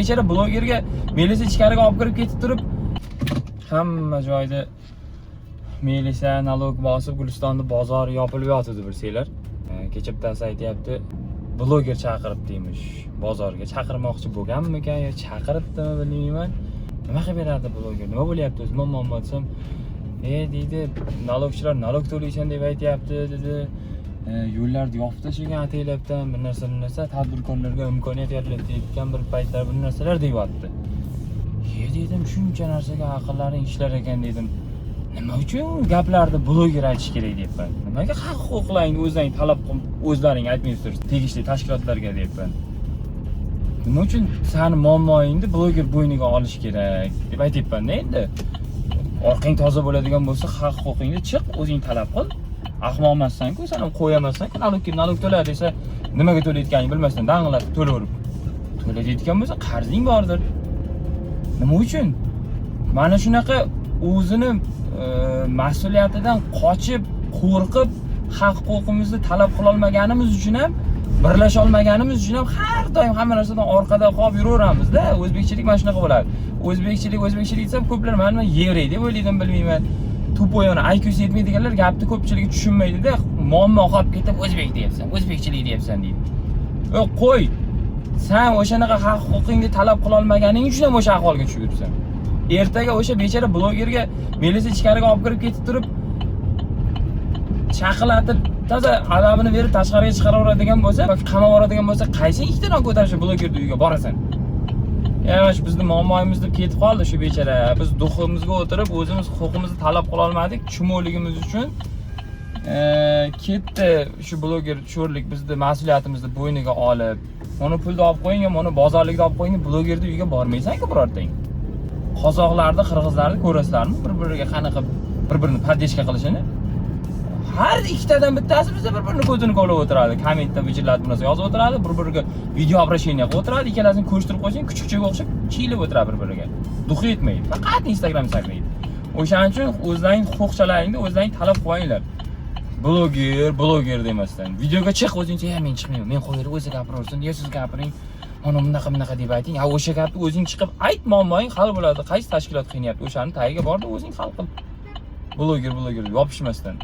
Bechara blogerga melisa ichkariga olib kirib ketib turib, hamma joyda melisa nalog bosib, Gulistonda bozor yopilib yotibdi bilsanglar. Kecha bittasi aytayapti, bloger chaqirib deymish. Bozorga chaqirmoqchi bo'lganmikan yo chaqiribdimi bilmayman. Nima qilib beradi bloger? Nima bo'lyapti o'zi? Muammo desam, deydi, nalogchilar nalog to'laysan deb aytayapti, dedi. Yo'llarni yopib tashlagan ataylabdan bir narsa tadbirkorlarga imkoniyat yaratilgan bir paytlar bir narsalar deyapti. Dedim, shuncha narsaga aqllaring ishlar ekan dedim. Nima uchun gaplarni bloger aytish kerak deyapman. Nimaga haq-huquqlaringni o'zlaring talab qilib, o'zlaring aytmaysizlar tegishli tashkilotlarga deyapman. Nima uchun seni muammoingni bloger bo'yniga olish kerak deb aytayapman-da endi. Orqang toza bo'ladigan bo'lsa, haq-huquqingni chiq, o'zing talab qil. Ahmoq emassan-ku, sen qo'yamassan-ku, nalog to'la desa, nimaga to'layotganingni bilmasdan dang'illatib to'laverib. To'laydigan bo'lsa, qarzing bordir. Nima uchun? Mana shunaqa o'zini mas'uliyatidan qochib, qo'rqib, haq-huquqimizni talab qila olmaganimiz uchun ham, birlasha olmaganimiz uchun ham har doim hamma narsadan orqada qolib yuraveramiz-da. O'zbekchilik mana shunaqa bo'ladi. O'zbekchilik desam, ko'plar meni yevray deb o'ylaydim, bilmayman. To'poyona IQ'si yetmaydiganlar gapni ko'pchiligi tushunmaydi-da. Muammo qolib ketib, o'zbek deyapsan, o'zbekchilik deyapsan deydi. Qo'y. Sen o'shanaqa haq-huquqingni talab qila olmaganing uchun ham o'sha ahvolga tushib yuribsan. Ertaga o'sha bechara blogerga melisa ichkariga olib kirib ketib turib, chaqilatib, toza adabini berib tashqariga chiqaraveradigan bo'lsa, qamab yuboradigan bo'lsa, qaysi ikkitadan ko'tarish blogerning uyiga borasan? Yo'q, bizning muammoyimiz deb ketib qoldi shu bechara. Biz duximizga o'tirib, o'zimiz huquqimizni talab qila olmadik, chumoligimiz uchun ketdi shu bloger sho'rlik bizni mas'uliyatimizni bo'yniga olib, uni pulni olib qo'ying, uni bozorlikda olib qo'ying, blogerning uyiga bormaysan-ku birortang. Qozoqlarni, qirg'izlarni ko'rasizlarmi? Bir-biriga qanaqa bir-birini paddeshka qilishini? Har ikkitadan bittasi bizda bir-birini ko'zini ko'rib o'tiradi. Kommentda bijillatib narsa yozib o'tiradi, bir-biriga video обращение qilib o'tiradi, ikkalasini ko'rishtirib qo'ysang, kuchukchaga o'xshab chiyilib o'tiradi bir-biriga. Duxi yetmaydi. Faqat Instagram saklaydi. O'shaning uchun o'zlaring huquqchalaringni o'zlaring talab qo'yinglar. Bloger demasdan. Videoga chiq, o'zingcha, men chiqmayman. Men qo'yib o'zi gapiraversin, yo siz gapiring. Mana bunaqa deb ayting. O'sha gapni o'zing chiqib ayt, muammoing hal bo'ladi. Qaysi tashkilot qiynayapti, o'shani tagiga borda o'zing hal qil. Bloger yopishmasdan.